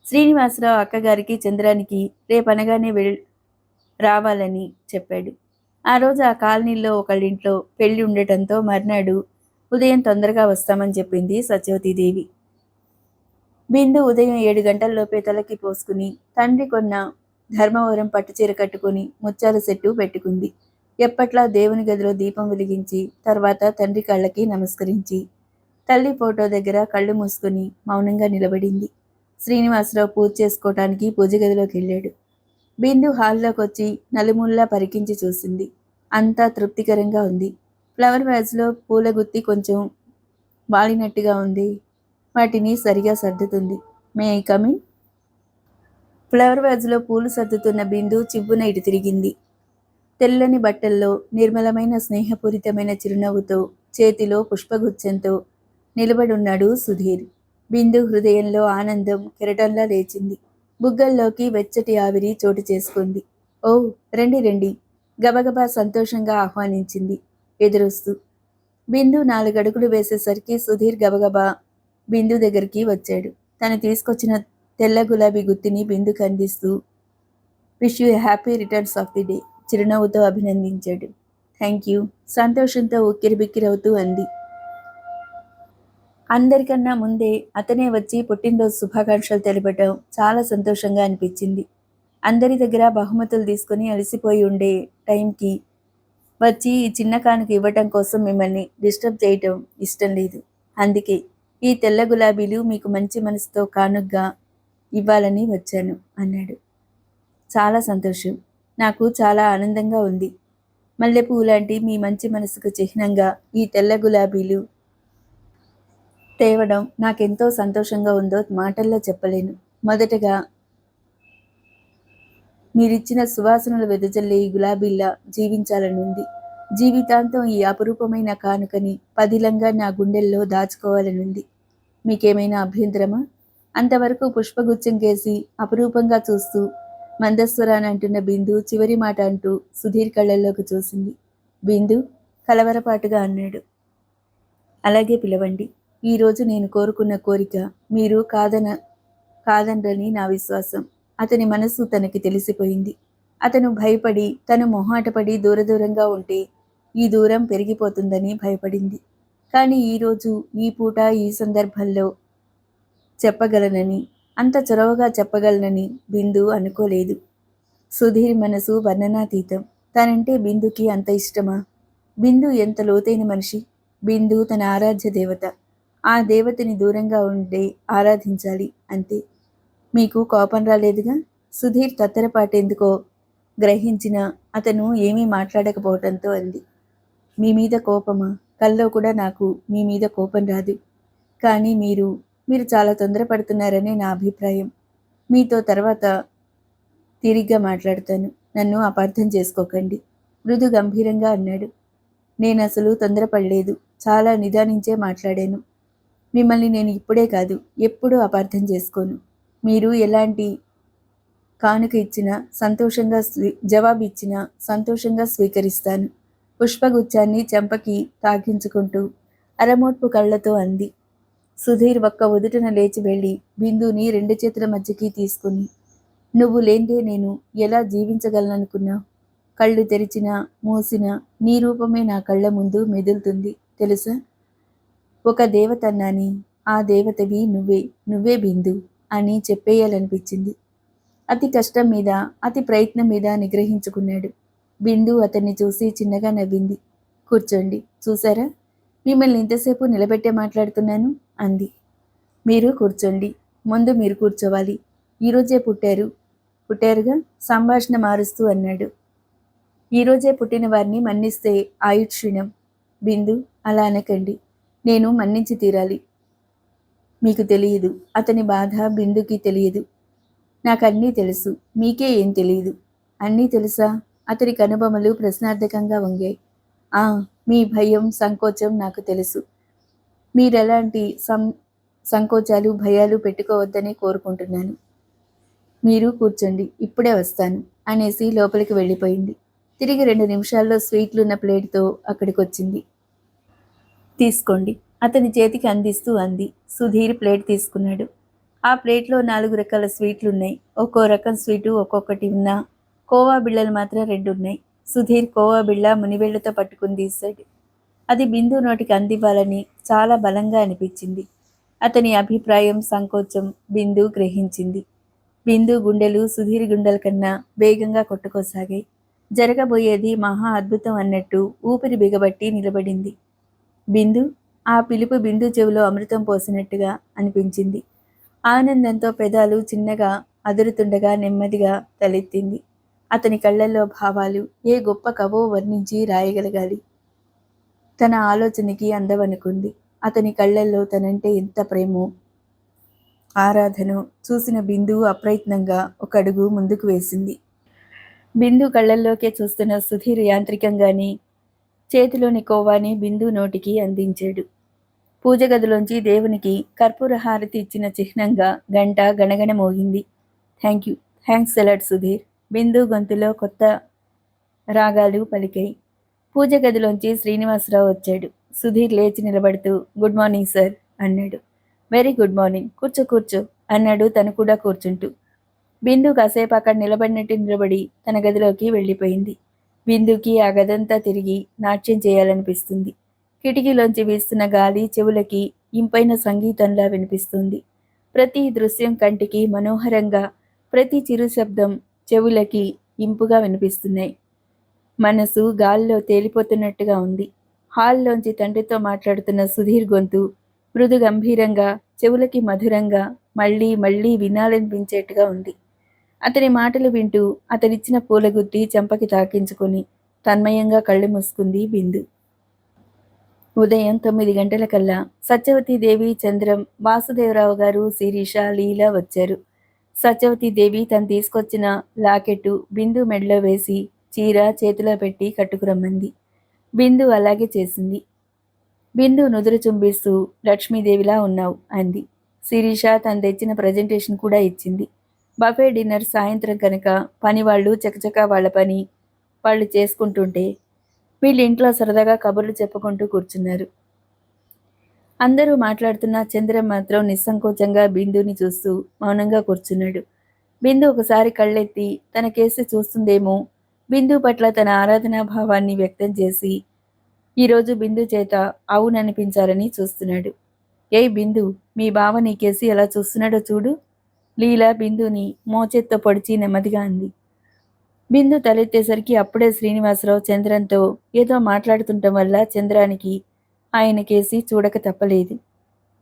శ్రీనివాసరావు అక్కగారికి చంద్రానికి రేపనగానే రావాలని చెప్పాడు. ఆ రోజు ఆ కాలనీలో ఒకళ్ళింట్లో పెళ్లి ఉండటంతో మర్నాడు ఉదయం తొందరగా వస్తామని చెప్పింది సత్యవతీదేవి. బిందు ఉదయం 7 గంటల్లోపే తలకి పోసుకుని తండ్రి కొన్న ధర్మవరం పట్టుచీర కట్టుకుని ముత్యాల సెట్టు పెట్టుకుంది. ఎప్పట్లా దేవుని గదిలో దీపం వెలిగించి తర్వాత తండ్రి కళ్ళకి నమస్కరించి తల్లి ఫోటో దగ్గర కళ్ళు మూసుకుని మౌనంగా నిలబడింది. శ్రీనివాసరావు పూజ చేసుకోవటానికి పూజ గదిలోకి వెళ్ళాడు. బిందు హాల్లోకి వచ్చి నలుమూలలా పరికించి చూసింది. అంతా తృప్తికరంగా ఉంది. ఫ్లవర్ వ్యాజ్లో పూల గుత్తి కొంచెం వాలినట్టుగా ఉంది. వాటిని సరిగా సర్దుతుంది. May I come in? ఫ్లవర్ వాజ్లో పూలు సర్దుతున్న బిందు చివ్వున ఇటు తిరిగింది. తెల్లని బట్టల్లో, నిర్మలమైన స్నేహపూరితమైన చిరునవ్వుతో, చేతిలో పుష్పగుచ్ఛంతో నిలబడున్నాడు సుధీర్. బిందు హృదయంలో ఆనందం కెరటంలా లేచింది. బుగ్గల్లోకి వెచ్చటి ఆవిరి చోటు చేసుకుంది. ఓ, రండి రండి, గబగబా సంతోషంగా ఆహ్వానించింది ఎదురొస్తూ. బిందు 4 అడుగులు వేసేసరికి సుధీర్ గబగబా బిందు దగ్గరికి వచ్చాడు. తను తీసుకొచ్చిన తెల్ల గులాబీ గుత్తిని బిందుకు అందిస్తూ wish you happy returns of the day చిరునవ్వుతో అభినందించాడు. థ్యాంక్ యూ, సంతోషంతో ఉక్కిరిబిక్కిరవుతూ అంది. అందరికన్నా ముందే అతనే వచ్చి పుట్టినరోజు శుభాకాంక్షలు తెలపటం చాలా సంతోషంగా అనిపించింది. అందరి దగ్గర బహుమతులు తీసుకుని అలసిపోయి ఉండే టైంకి వచ్చి ఈ చిన్న కానుక ఇవ్వటం కోసం మిమ్మల్ని డిస్టర్బ్ చేయటం ఇష్టం లేదు. అందుకే ఈ తెల్ల గులాబీలు మీకు మంచి మనసుతో కానుగ్గా ఇవ్వాలని వచ్చాను అన్నాడు. చాలా సంతోషం, నాకు చాలా ఆనందంగా ఉంది. మల్లెపువ్వు లాంటి మీ మంచి మనసుకు చిహ్నంగా ఈ తెల్ల గులాబీలు తేవడం నాకెంతో సంతోషంగా ఉందో మాటల్లో చెప్పలేను. మొదటగా మీరిచ్చిన సువాసనలు వెదజల్లే ఈ గులాబీల్లా జీవించాలనుంది. జీవితాంతం ఈ అపురూపమైన కానుకని పదిలంగా నా గుండెల్లో దాచుకోవాలనుంది. మీకేమైనా అభ్యంతరమా? అంతవరకు పుష్పగుచ్చం కేసి అపురూపంగా చూస్తూ మందస్వరాన్ని అంటున్న బిందు చివరి మాట అంటూ సుధీర్ కళ్ళల్లోకి చూసింది. బిందు కలవరపాటుగా అన్నాడు. అలాగే పిలవండి. ఈరోజు నేను కోరుకున్న కోరిక మీరు కాదనరని నా విశ్వాసం. అతని మనసు తనకి తెలిసిపోయింది. అతను భయపడి, తను మొహాటపడి దూరంగా ఉంటే ఈ దూరం పెరిగిపోతుందని భయపడింది. కానీ ఈరోజు, ఈ పూట, ఈ సందర్భంలో చెప్పగలనని, అంత చొరవగా చెప్పగలనని బిందు అనుకోలేదు. సుధీర్ మనసు వర్ణనాతీతం. తనంటే బిందుకి అంత ఇష్టమా? బిందు ఎంత లోతైన మనిషి! బిందు తన ఆరాధ్య దేవత. ఆ దేవతని దూరంగా ఉండే ఆరాధించాలి అంతే. మీకు కోపం రాలేదుగా? సుధీర్ తత్తరపాటెందుకో గ్రహించిన అతను ఏమీ మాట్లాడకపోవటంతో అంది. మీ మీద కోపమా? కల్లో కూడా నాకు మీ మీద కోపం రాదు. కానీ మీరు చాలా తొందరపడుతున్నారనే నా అభిప్రాయం. మీతో తర్వాత తీరిగ్గా మాట్లాడతాను. నన్ను అపార్థం చేసుకోకండి మృదు గంభీరంగా అన్నాడు. నేనసలు తొందరపడలేదు. చాలా నిదానించే మాట్లాడాను. మిమ్మల్ని నేను ఇప్పుడే కాదు, ఎప్పుడూ అపార్థం చేసుకోను. మీరు ఎలాంటి కానుక ఇచ్చినా సంతోషంగా జవాబు ఇచ్చినా సంతోషంగా స్వీకరిస్తాను. పుష్పగుచ్చాన్ని చెంపకి తాకించుకుంటూ అరమోట్పు కళ్ళతో అంది. సుధీర్ ఒక్క ఉదుటన లేచి వెళ్ళి బిందుని 2 చేతుల మధ్యకి తీసుకుని, నువ్వు లేందే నేను ఎలా జీవించగలననుకున్నావు? కళ్ళు తెరిచినా మూసినా నీ రూపమే నా కళ్ళ ముందు మెదులుతుంది తెలుసా? ఒక దేవతన్నాని, ఆ దేవతవి నువ్వే బిందు అని చెప్పేయాలనిపించింది. అతి కష్టం మీద, అతి ప్రయత్నం మీద నిగ్రహించుకున్నాడు. బిందు అతన్ని చూసి చిన్నగా నవ్వింది. కూర్చోండి. చూసారా, మిమ్మల్ని ఇంతసేపు నిలబెట్టే మాట్లాడుతున్నాను అంది. మీరు కూర్చోండి. ముందు మీరు కూర్చోవాలి. ఈరోజే పుట్టారుగా సంభాషణ మారుస్తూ అన్నాడు. ఈరోజే పుట్టిన వారిని మన్నిస్తే ఆయుక్షీణం. బిందు అలా అనకండి. నేను మన్నించి తీరాలి. మీకు తెలియదు. అతని బాధ బిందుకి తెలియదు. నాకన్నీ తెలుసు. మీకే ఏం తెలియదు. అన్నీ తెలుసా? అతని కనుబొమలు ప్రశ్నార్థకంగా వంగాయి. మీ భయం, సంకోచం నాకు తెలుసు. మీరెలాంటి సంకోచాలు, భయాలు పెట్టుకోవద్దని కోరుకుంటున్నాను. మీరు కూర్చోండి, ఇప్పుడే వస్తాను అనేసి లోపలికి వెళ్ళిపోయింది. తిరిగి 2 నిమిషాల్లో స్వీట్లున్న ప్లేట్తో అక్కడికొచ్చింది. తీసుకోండి అతని చేతికి అందిస్తూ అంది. సుధీర్ ప్లేట్ తీసుకున్నాడు. ఆ ప్లేట్లో 4 రకాల స్వీట్లున్నాయి. ఒక్కో రకం స్వీటు ఒక్కొక్కటి ఉన్నా కోవా బిళ్ళలు మాత్రం 2 ఉన్నాయి. సుధీర్ కోవా బిళ్ళ మునివేళ్లతో పట్టుకుని తీశాడు. అది బిందు నోటికి అందివ్వాలని చాలా బలంగా అనిపించింది. అతని అభిప్రాయం, సంకోచం బిందు గ్రహించింది. బిందు గుండెలు సుధీర్ గుండెల కన్నా వేగంగా కొట్టుకోసాగాయి. జరగబోయేది మహా అద్భుతం అన్నట్టు ఊపిరి బిగబట్టి నిలబడింది. బిందు! ఆ పిలుపు బిందు చెవిలో అమృతం పోసినట్టుగా అనిపించింది. ఆనందంతో పెదాలు చిన్నగా అదురుతుండగా నెమ్మదిగా తలెత్తింది. అతని కళ్ళల్లో భావాలు ఏ గొప్ప కవో వర్ణించి రాయగలగాలి. తన ఆలోచనకి అందవనుకుంది. అతని కళ్ళల్లో తనంటే ఎంత ప్రేమో ఆరాధను చూసిన బిందు అప్రయత్నంగా ఒక అడుగు ముందుకు వేసింది. బిందు కళ్ళల్లోకే చూస్తున్న సుధీర్ యాంత్రికంగానే చేతిలోని కోవాని బిందు నోటికి అందించాడు. పూజ గదిలోంచి దేవునికి కర్పూర హారతి ఇచ్చిన చిహ్నంగా గంట గణగణ మోగింది. Thank you, thanks a lot Sudheer. Bindu గొంతులో కొత్త రాగాలు పలికాయి. పూజ గదిలోంచి శ్రీనివాసరావు వచ్చాడు. సుధీర్ లేచి నిలబడుతూ గుడ్ మార్నింగ్ సార్ అన్నాడు. వెరీ గుడ్ మార్నింగ్, కూర్చో కూర్చో అన్నాడు తను కూడా కూర్చుంటూ. బిందు కాసేపు అక్కడ నిలబడినట్టు నిలబడి తన గదిలోకి వెళ్ళిపోయింది. బిందుకి ఆ గదంతా తిరిగి నాట్యం చేయాలనిపిస్తుంది. కిటికీలోంచి వీస్తున్న గాలి చెవులకి ఇంపైన సంగీతంలా వినిపిస్తుంది. ప్రతి దృశ్యం కంటికి మనోహరంగా, ప్రతి చిరు శబ్దం చెవులకి ఇంపుగా వినిపిస్తున్నాయి. మనసు గాలిలో తేలిపోతున్నట్టుగా ఉంది. హాల్లోంచి తండ్రితో మాట్లాడుతున్న సుధీర్ గొంతు మృదు గంభీరంగా, చెవులకి మధురంగా, మళ్ళీ మళ్ళీ వినాలనిపించేట్టుగా ఉంది. అతని మాటలు వింటూ అతనిచ్చిన పూలగుత్తి చెంపకి తాకించుకొని తన్మయంగా కళ్ళు మూసుకుంది బిందు. ఉదయం 9 గంటలకల్లా సత్యవతీదేవి, చంద్రం, వాసుదేవరావు గారు, శిరీష, లీల వచ్చారు. సత్యవతీదేవి తను తీసుకొచ్చిన లాకెట్టు బిందు మెడలో వేసి చీర చేతిలో పెట్టి కట్టుకురమ్మంది. బిందు అలాగే చేసింది. బిందు నుదురు చుంబిస్తూ లక్ష్మీదేవిలా ఉన్నావు అంది. శిరీష తను తెచ్చిన ప్రజెంటేషన్ కూడా ఇచ్చింది. బఫే డిన్నర్ సాయంత్రం కనుక పనివాళ్ళు చకచకా వాళ్ళ పని వాళ్ళు చేసుకుంటుంటే వీళ్ళు ఇంట్లో సరదాగా కబుర్లు చెప్పుకుంటూ కూర్చున్నారు. అందరూ మాట్లాడుతున్న చంద్రం మాత్రం నిస్సంకోచంగా బిందుని చూస్తూ మౌనంగా కూర్చున్నాడు. బిందు ఒకసారి కళ్ళెత్తి తన కేసి చూస్తుందేమో, బిందు పట్ల తన ఆరాధనా భావాన్ని వ్యక్తం చేసి ఈరోజు బిందు చేత అవుననిపించాలని చూస్తున్నాడు. ఏయ్ బిందు, మీ బావ నీకేసి ఎలా చూస్తున్నాడో చూడు. లీల బిందుని మోచేత్తో పొడిచి నెమ్మదిగా అంది. బిందు తలెత్తేసరికి అప్పుడే శ్రీనివాసరావు చంద్రంతో ఏదో మాట్లాడుతుండటం వల్ల చంద్రానికి ఆయనకేసి చూడక తప్పలేదు.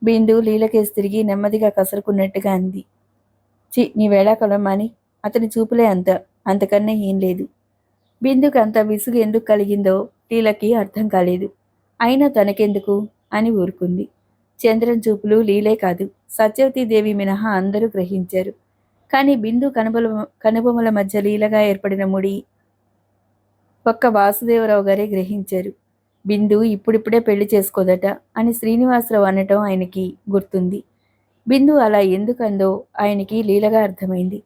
బిందు లీలకేసి తిరిగి నెమ్మదిగా కసరుకున్నట్టుగా అంది. నీ వేళాకలం మాని, అతని చూపులే అంతకన్నా ఏం లేదు. బిందుకు అంత విసుగు ఎందుకు కలిగిందో లీలకి అర్థం కాలేదు. అయినా తనకెందుకు అని ఊరుకుంది. చంద్రన్ చూపులు లీలే కాదు, సత్యవతీదేవి మినహా అందరూ గ్రహించారు. కానీ బిందు కనుబొమల మధ్య లీలగా ఏర్పడిన ముడి ఒక్క వాసుదేవరావు గారే గ్రహించారు. బిందు ఇప్పుడిప్పుడే పెళ్లి చేసుకోదట అని శ్రీనివాసరావు అనటం ఆయనకి గుర్తుంది. బిందు అలా ఎందుకందో ఆయనకి లీలగా అర్థమైంది.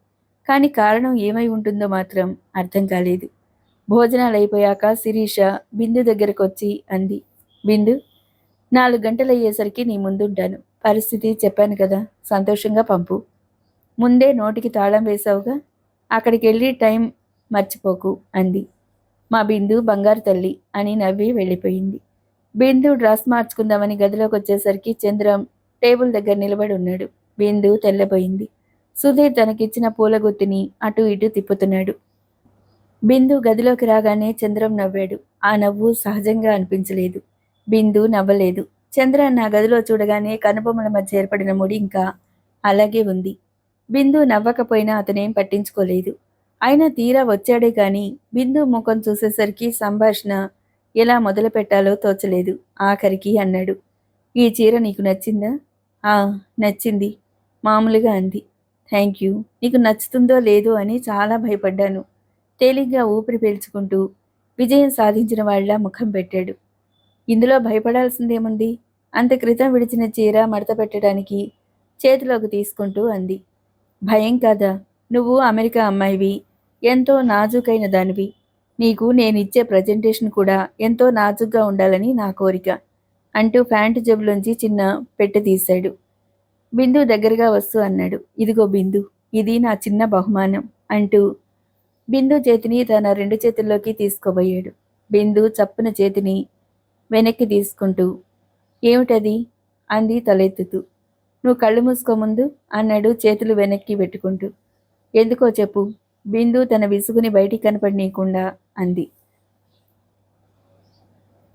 కానీ కారణం ఏమై ఉంటుందో మాత్రం అర్థం కాలేదు. భోజనాలు అయిపోయాక శిరీష బిందు దగ్గరకు వచ్చి అంది. బిందు, 4 గంటలయ్యేసరికి నీ ముందుంటాను. పరిస్థితి చెప్పాను కదా, సంతోషంగా పంపు. ముందే నోటికి తాళం వేశావుగా, అక్కడికి వెళ్ళి టైం మర్చిపోకు అంది. మా బిందు బంగారు తల్లి అని నవ్వి వెళ్ళిపోయింది. బిందు డ్రెస్ మార్చుకుందామని గదిలోకి వచ్చేసరికి చంద్రం టేబుల్ దగ్గర నిలబడి ఉన్నాడు. బిందు తెల్లబోయింది. సుధీర్ తనకిచ్చిన పూలగుత్తిని అటు ఇటు తిప్పుతున్నాడు. బిందు గదిలోకి రాగానే చంద్రం నవ్వాడు. ఆ నవ్వు సహజంగా అనిపించలేదు. బిందు నవ్వలేదు. చంద్రన్ నా గదిలో చూడగానే కనుబొమ్మల మధ్య ఏర్పడిన ముడి ఇంకా అలాగే ఉంది. బిందు నవ్వకపోయినా అతనేం పట్టించుకోలేదు. అయినా తీరా వచ్చాడే గాని బిందు ముఖం చూసేసరికి సంభాషణ ఎలా మొదలు పెట్టాలో తోచలేదు. ఆఖరికి అన్నాడు, ఈ చీర నీకు నచ్చిందా? ఆ, నచ్చింది మామూలుగా అంది. Thank you. నీకు నచ్చుతుందో లేదో అని చాలా భయపడ్డాను. తేలిగ్గా ఊపిరి పీల్చుకుంటూ విజయం సాధించిన వాళ్ళ ముఖం పెట్టాడు. ఇందులో భయపడాల్సిందేముంది? అంత క్రితం విడిచిన చీర మడత పెట్టడానికి చేతిలోకి తీసుకుంటూ అంది. భయం కాదా? నువ్వు అమెరికా అమ్మాయివి, ఎంతో నాజూకైన దానివి. నీకు నేనిచ్చే ప్రజెంటేషన్ కూడా ఎంతో నాజుగ్గా ఉండాలని నా కోరిక అంటూ ప్యాంటు జేబులోంచి చిన్న పెట్టె తీశాడు. బిందు దగ్గరగా వస్తూ అన్నాడు. ఇదిగో బిందు, ఇది నా చిన్న బహుమానం అంటూ బిందు చేతిని తన 2 చేతుల్లోకి తీసుకోబోయాడు. బిందు చప్పున చేతిని వెనక్కి తీసుకుంటూ ఏమిటది అంది తలెత్తుతూ. నువ్వు కళ్ళు మూసుకోముందు అన్నాడు చేతులు వెనక్కి పెట్టుకుంటూ. ఎందుకో చెప్పు. బిందు తన విసుగుని బయటికి కనపడనీయకుండా అంది.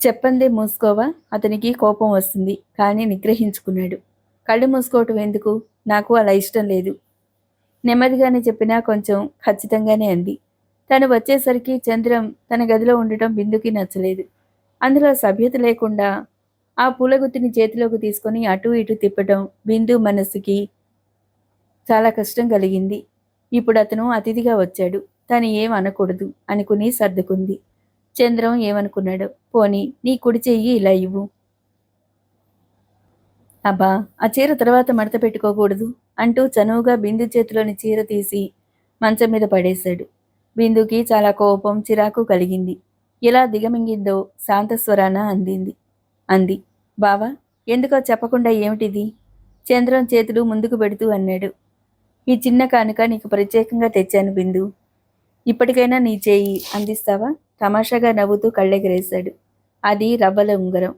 చెప్పందే మూసుకోవా? అతనికి కోపం వస్తుంది, కానీ నిగ్రహించుకున్నాడు. కళ్ళు మూసుకోవటం ఎందుకు? నాకు అలా ఇష్టం లేదు. నెమ్మదిగానే చెప్పినా కొంచెం ఖచ్చితంగానే అంది. తను వచ్చేసరికి చంద్రం తన గదిలో ఉండటం బిందుకి నచ్చలేదు. అందులో సభ్యత లేకుండా ఆ పూలగుత్తిని చేతిలోకి తీసుకొని అటూ ఇటూ తిప్పటం బిందు మనసుకి చాలా కష్టం కలిగింది. ఇప్పుడు అతను అతిథిగా వచ్చాడు. తను ఏం అనకూడదు అనుకుని సర్దుకుంది. చంద్రం ఏమనుకున్నాడు? పోనీ నీ కుడి చెయ్యి ఇలా ఇవ్వు. అబ్బా, ఆ చీర తర్వాత మడత పెట్టుకోకూడదు అంటూ చనువుగా బిందు చేతిలోని చీర తీసి మంచం మీద పడేశాడు. బిందుకి చాలా కోపం, చిరాకు కలిగింది. ఎలా దిగమింగిందో శాంతస్వరాన అంది. బావా, ఎందుకో చెప్పకుండా ఏమిటిది? చంద్రం చేతులు ముందుకు పెడుతూ అన్నాడు. ఈ చిన్న కానుక నీకు ప్రత్యేకంగా తెచ్చాను బిందు. ఇప్పటికైనా నీ చేయి అందిస్తావా? తమాషాగా నవ్వుతూ కళ్ళెగరేశాడు. అది రవ్వల ఉంగరం.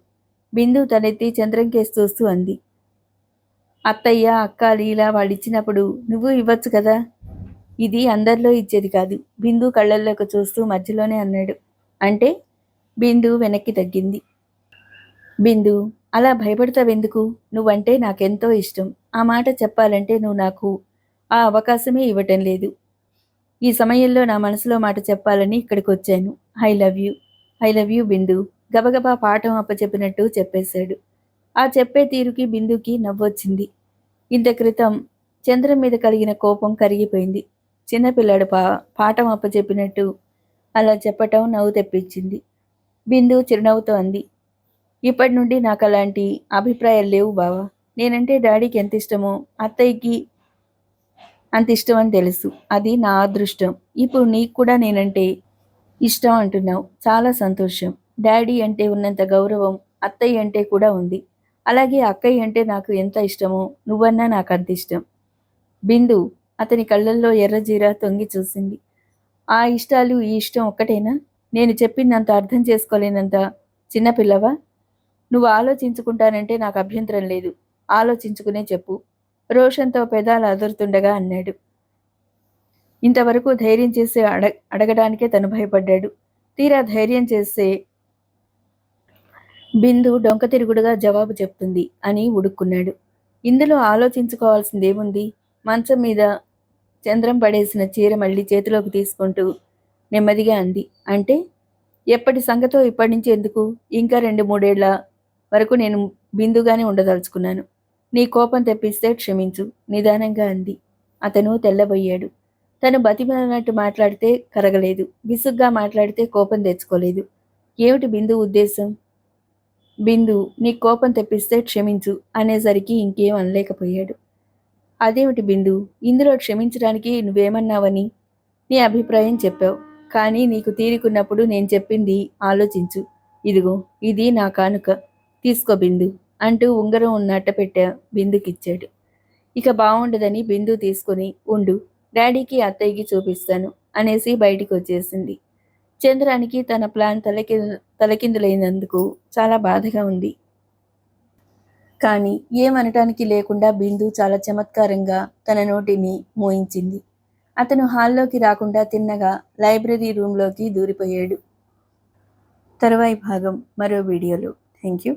బిందు తలెత్తి చంద్రం కేసు చూస్తూ అంది. అత్తయ్య, అక్క, లీలా వాళ్ళిచ్చినప్పుడు నువ్వు ఇవ్వచ్చు కదా. ఇది అందరిలో ఇచ్చేది కాదు. బిందు కళ్ళల్లోకి చూస్తూ మధ్యలోనే అన్నాడు. అంటే? బిందు వెనక్కి తగ్గింది. బిందు, అలా భయపడతావెందుకు? నువ్వంటే నాకెంతో ఇష్టం. ఆ మాట చెప్పాలంటే నువ్వు నాకు ఆ అవకాశమే ఇవ్వటం లేదు. ఈ సమయంలో నా మనసులో మాట చెప్పాలని ఇక్కడికి వచ్చాను. I love you. I love you Bindu. గబగబా పాఠం అప్పచెప్పినట్టు చెప్పేశాడు. ఆ చెప్పే తీరుకి బిందుకి నవ్వొచ్చింది. ఇంత క్రితం చంద్రం మీద కలిగిన కోపం కరిగిపోయింది. చిన్నపిల్లాడు పాఠం అప్పచెప్పినట్టు అలా చెప్పటం నవ్వు తెప్పించింది. బిందు చిరునవ్వుతో అంది. ఇప్పటి నుండి నాకు అలాంటి అభిప్రాయాలు లేవు బావా. నేనంటే డాడీకి ఎంత ఇష్టమో అత్తయ్యకి అంత ఇష్టం అని తెలుసు. అది నా అదృష్టం. ఇప్పుడు నీకు కూడా నేనంటే ఇష్టం అంటున్నావు. చాలా సంతోషం. డాడీ అంటే ఉన్నంత గౌరవం అత్తయ్య అంటే కూడా ఉంది. అలాగే అక్కయ్య అంటే నాకు ఎంత ఇష్టమో నువ్వన్నా నాకు అంత ఇష్టం. బిందు అతని కళ్ళల్లో ఎర్రజీర తొంగి చూసింది. ఆ ఇష్టాలు ఈ ఇష్టం ఒక్కటేనా? నేను చెప్పిందంత అర్థం చేసుకోలేనంత చిన్నపిల్లవా? నువ్వు ఆలోచించుకుంటానంటే నాకు అభ్యంతరం లేదు. ఆలోచించుకునే చెప్పు. రోషన్తో పెదాలు అదురుతుండగా అన్నాడు. ఇంతవరకు ధైర్యం చేసి అడగడానికే తను భయపడ్డాడు. తీరా ధైర్యం చేస్తే బిందు డొంక తిరుగుడుగా జవాబు చెప్తుంది అని ఉడుక్కున్నాడు. ఇందులో ఆలోచించుకోవాల్సిందేముంది? మంచం మీద చంద్రం పడేసిన చీర మళ్ళీ చేతిలోకి తీసుకుంటూ నెమ్మదిగా అంది. అంటే ఎప్పటి సంగతో ఇప్పటి నుంచి ఎందుకు? ఇంకా 2-3 ఏళ్ల వరకు నేను బిందుగానే ఉండదలుచుకున్నాను. నీ కోపం తెప్పిస్తే క్షమించు నిదానంగా అంది. అతను తెల్లబోయాడు. తను బతిమాలినట్టు మాట్లాడితే కరగలేదు. విసుగ్గా మాట్లాడితే కోపం తెచ్చుకోలేదు. ఏమిటి బిందు ఉద్దేశం? బిందు, నీ కోపం తెప్పిస్తే క్షమించు అనేసరికి ఇంకేం అనలేకపోయాడు. అదేమిటి బిందు, ఇందులో క్షమించడానికి నువ్వేమన్నావని? నీ అభిప్రాయం చెప్పావు. కానీ నీకు తీరికున్నప్పుడు నేను చెప్పింది ఆలోచించు. ఇదిగో, ఇది నా కానుక. తీసుకో బిందు అంటూ ఉంగరం ఉన్న అట్టపెట్టె బిందుకిచ్చాడు. ఇక బాగుండదని బిందు తీసుకుని ఉండు, డాడీకి అత్తయ్యకి చూపిస్తాను అనేసి బయటికి వచ్చేసింది. చంద్రానికి తన ప్లాన్ తలకిందులైనందుకు చాలా బాధగా ఉంది. కానీ ఏమనటానికి లేకుండా బిందు చాలా చమత్కారంగా తన నోటిని మోయించింది. అతను హాల్లోకి రాకుండా తిన్నగా లైబ్రరీ రూంలోకి దూరిపోయాడు. తరువాయి భాగం మరో వీడియోలో. Thank you.